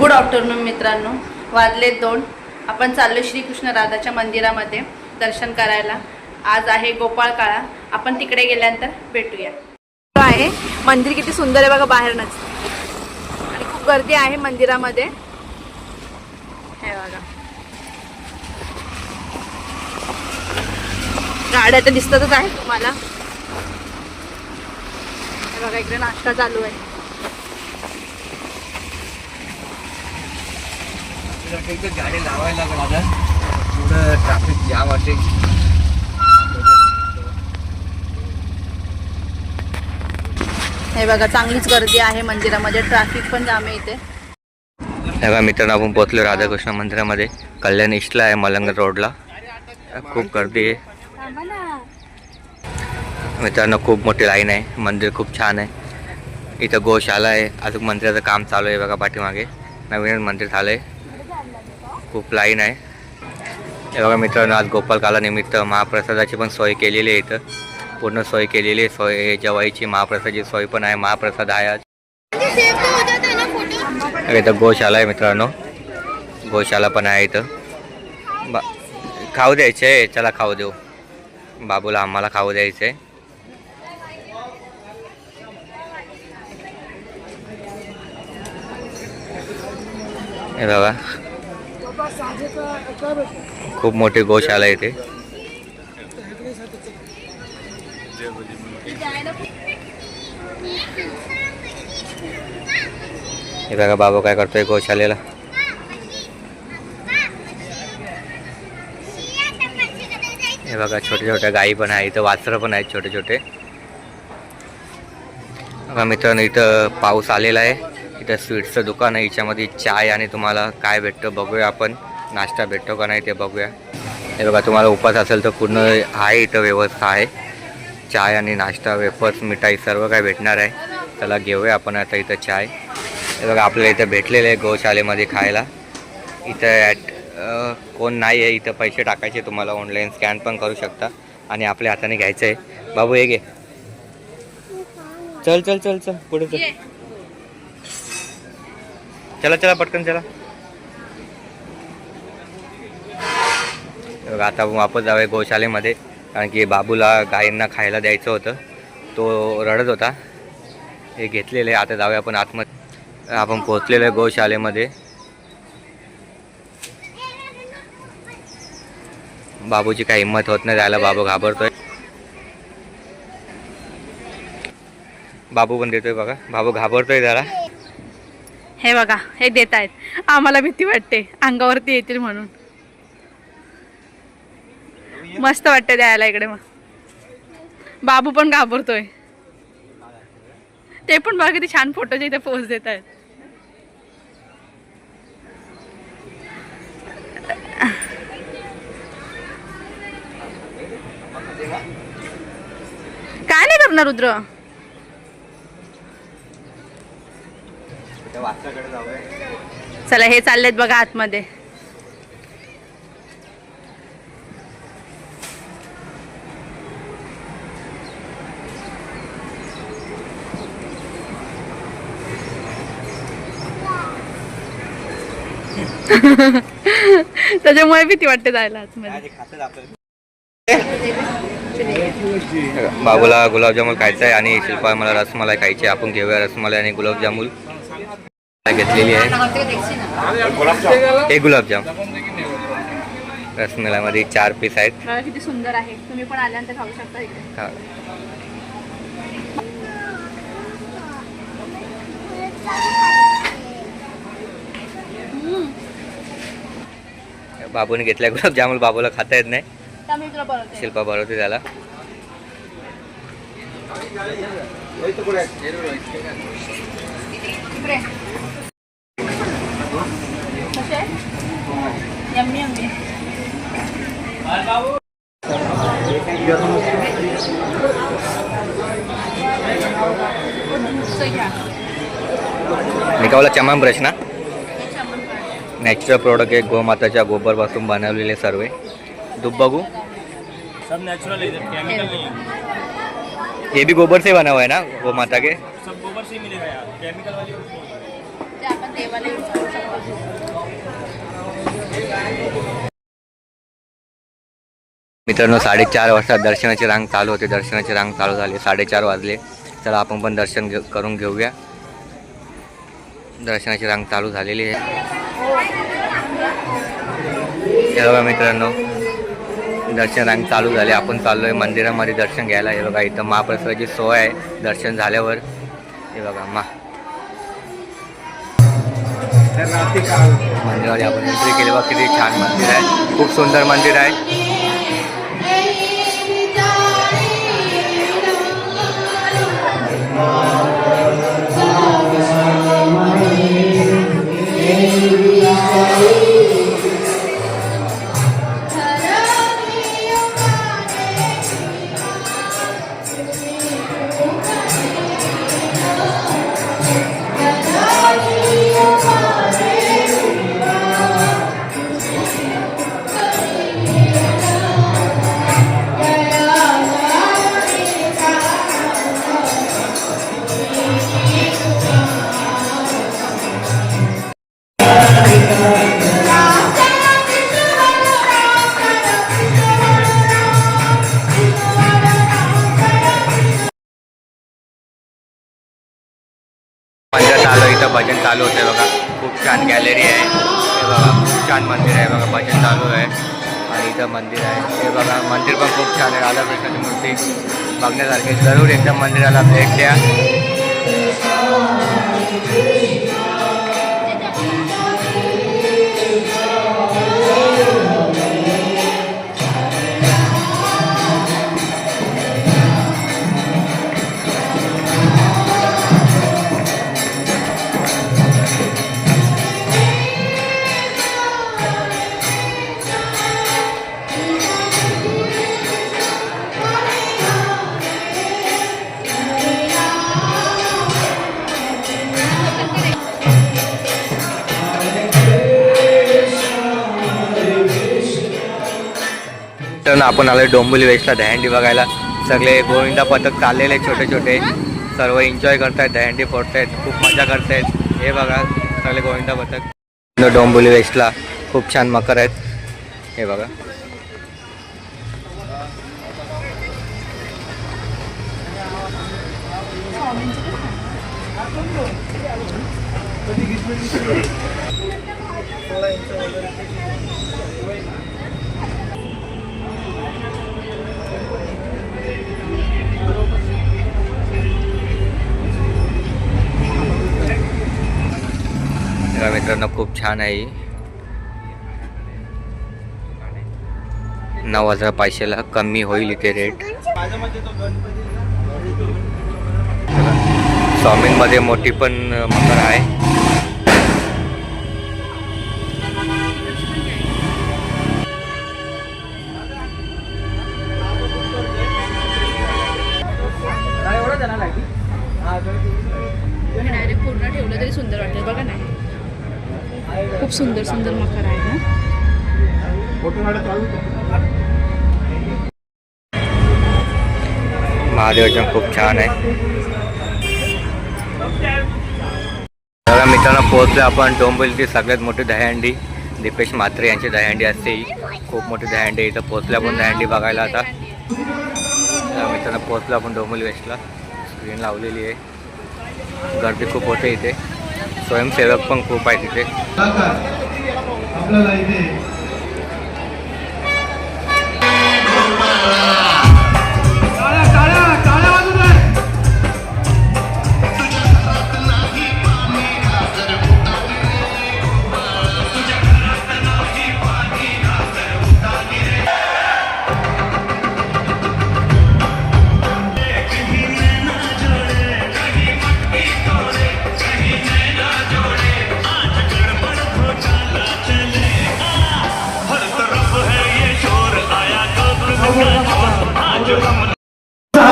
Good afternoon मित्रांनो, वाजले 2. आपण चाललो श्रीकृष्ण राधाच्या मंदिरामध्ये दर्शन करायला. आज आहे गोपाळकाळा. आपण तिकडे गेल्यानंतर भेटूया. आहे मंदिर किती सुंदर आहे बघा बाहेरनच, आणि खूप गर्दी आहे मंदिरामध्ये. हे बघा गाड्या तर दिसतातच आहे तुम्हाला. हे बघा इकडे नाश्ता चालू आहे. गाडी लावायला लागला पुढं ट्रॅफिक जाम असेल. हे बघा चांगलीच गर्दी आहे मंदिरामध्ये, ट्रॅफिक पण जाम आहे इथे. हे बघा मित्रांनो, आपण पोहोचलो राधाकृष्ण मंदिरामध्ये. कल्याण ईस्टला आहे, मलंग रोडला. खूप गर्दी आहे मित्रांनो, खूप मोठी लाईन आहे. मंदिर खूप छान आहे. इथं गोशाला आहे. अजून मंदिराचं काम चालू आहे बघा. पाठीमागे नवीन मंदिर झालं आहे. खूप लाईन आहे. हे बघा मित्रांनो, आज गोपाळकाला निमित्त महाप्रसादाची पण सोय केलेली आहे. इथं पूर्ण सोय केलेली आहे. सोय जेवायची, महाप्रसादाची सोय पण आहे. महाप्रसाद आहे आज. इथं गोशाला आहे मित्रांनो, गोशाला पण आहे इथं. खाऊ द्यायचे, चला खाऊ देऊ बाबूला, आम्हाला खाऊ द्यायचे. हे बघा खूप मोठी गोशाला आहे इथे. हे बघा बाबू काय करतोय गोशालेला. हे बघा छोटे छोटे गायी पण आहे इथं, वासरं पण आहेत छोटे छोटे. बघा मित्रांनो, इथं पाऊस आलेला आहे. इथं स्वीट्सचं दुकान आहे. याच्यामध्ये चाय आणि तुम्हाला काय भेटतं बघूया आपण. नाश्ता भेटतो का नाही ते बघूया. हे बघा, तुम्हाला उपास असेल तर पूर्ण आहे इथं व्यवस्था आहे. चाय आणि नाश्ता, वेफर्स, मिठाई सर्व काय भेटणार आहे. त्याला घेऊया आपण आता इथं चाय. हे बघा आपल्याला इथं भेटलेलं आहे गोशालेमध्ये खायला. इथं कोण नाही आहे. इथं पैसे टाकायचे, तुम्हाला ऑनलाईन स्कॅन पण करू शकता आणि आपल्या हाताने घ्यायचं आहे. बाबू हे घे, चल चल चल चल पुढे चल. चला चला पटकन चला. बघा आता वापस जाऊया गोशालेमध्ये, कारण की बाबूला गायींना खायला द्यायचं होतं. तो रडत होता. हे घेतलेलं आहे. आता जाऊया आपण आतमध्ये. आपण पोहोचलेलो आहे गोशालेमध्ये. बाबूची काही हिंमत होत नाही जायला. बाबू घाबरतोय. बाबू पण देतोय बघा. बाबू घाबरतोय जरा. हे बघा हे देत आहेत. आम्हाला भीती वाटते अंगावरती येतील म्हणून. मस्त वाटते द्यायला इकडे. मग बाबू पण घाबरतोय. ते पण बघा किती छान फोटोचे इथे पोस्ट देत आहेत. काय नाही करणार रुद्र. चला हे चाललेत बघा आतमध्ये. त्याच्यामुळे भीती वाटते जायला आतमध्ये. बाबूला गुलाबजामुन खायचा आहे आणि शिल्पा मला रसमलाई खायची. आपण घेऊया रसमलाई आणि गुलाबजामुन घेतलेली आहे. हे गुलाबजाम रसमलाईमध्ये 4 पीस आहेत. किती सुंदर आहे. तुम्ही पण आल्यानंतर खाऊ शकता इकडे. बाबूने घेतल्या गुलाबजामुन. बाबूला खाता येत नाही. शिल्पा बनवते त्याला. निकावला चमन ब्रश ना. नॅचरल प्रोडक्ट आहे. गोमाताच्या गोबरपासून बनवलेले सर्व. दूध बघू. सब नेचुरल है, केमिकल नहीं है। ये भी गोबर से बना हुआ है ना, गौ माता के? सब गोबर से ही मिलेगा यार, केमिकल वाली आपण देवाला यूज करू शकतो. मित्रांनो 4:30 वाजता दर्शनाची रांग चालू होते. दर्शनाची रांग चालू झाली, 4:30 वाजले. चला आपण पण दर्शन करून घेऊया. दर्शनाची रांग चालू झालेली आहे. हे बघा मित्रांनो, दर्शन रांग चालू झाले. आपण चाललोय मंदिरामध्ये दर्शन घ्यायला. हे बघा इथं महाप्रसादाची सोय आहे. दर्शन झाल्यावर हे बघा मंदिरामध्ये आपण एंट्री केली. बघा किती छान मंदिर आहे, खूप सुंदर मंदिर आहे. मंदिरात आलो, इथं भजन चालू होते बघा. खूप छान गॅलरी आहे. हे बघा खूप छान मंदिर आहे बघा. भजन चालू आहे आणि इथं मंदिर आहे. हे बघा मंदिर पण खूप छान आहे. राधाकृष्णाची मूर्ती बघण्यासारखी. जरूर एकदा मंदिराला भेट द्या. तर आपण आलो डोंबिवली वेस्टला दहीहंडी बघायला. सगळे गोविंदा पथक चाललेले छोटे छोटे, सर्व एन्जॉय करतायत, दहीहंडी फोडतायत, खूप मजा करतायत. हे बघा सगळे गोविंदा पथक डोंबिवली वेस्टला. खूप छान मकर आहेत. हे बघा मित्रांनो खूप छान आहे. 9,500ला कमी होईल इथे रेट. स्वामींमध्ये मोठी पण मकर आहे. डायरेक्ट पूर्ण ठेवलं तरी सुंदर वाटेल बघा ना. खूप सुंदर सुंदर मकर आहे ना. महादेवाचं खूप छान आहे. बघा मित्रांनो पोहोचलो आपण डोंबिवलीची सगळ्यात मोठी दहीहंडी. दीपेश म्हात्रे यांची दहीहंडी असते. खूप मोठी दहीहंडी. इथं पोहोचलो आपण दहीहंडी बघायला. आता मित्रांनो पोहोचलो आपण डोंबिवली वेस्टला. स्क्रीन लावलेली आहे. गर्दी खूप होते इथे. स्वयंसेवक पण खूप आहे तिथे. आपल्याला इथे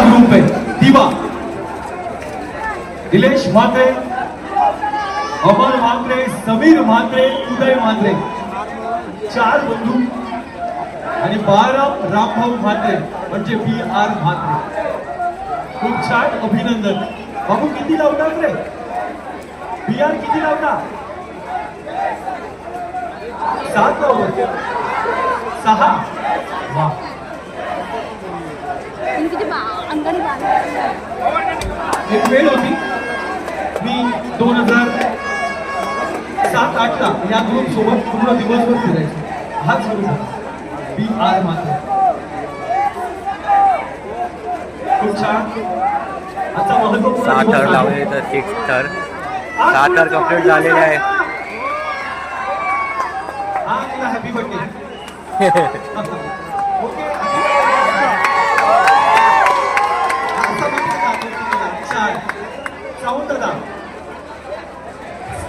ग्रुप है दिवा, दिलेश म्हात्रे, अमर म्हात्रे, समीर म्हात्रे, उदय म्हात्रे, 4 बंधू आणि 12 रामभाऊ म्हात्रे म्हणजे BR म्हात्रे. खूप छान, अभिनंदन. बाबू किती लावतात रे? BR किती लावतात? 7 लावतात. 6. वाह एक वेळ होती, मी 2007-8ला या ग्रुप सोबत पूर्ण दिवसभर फिरायचो. हाच ग्रुप BR म्हात्रे. खूप छान. आजचा महत्त्वपूर्ण 6 थर लावले तर 6 थर 6 थर कंप्लीट झालेले आहे. Happy birthday. ओके.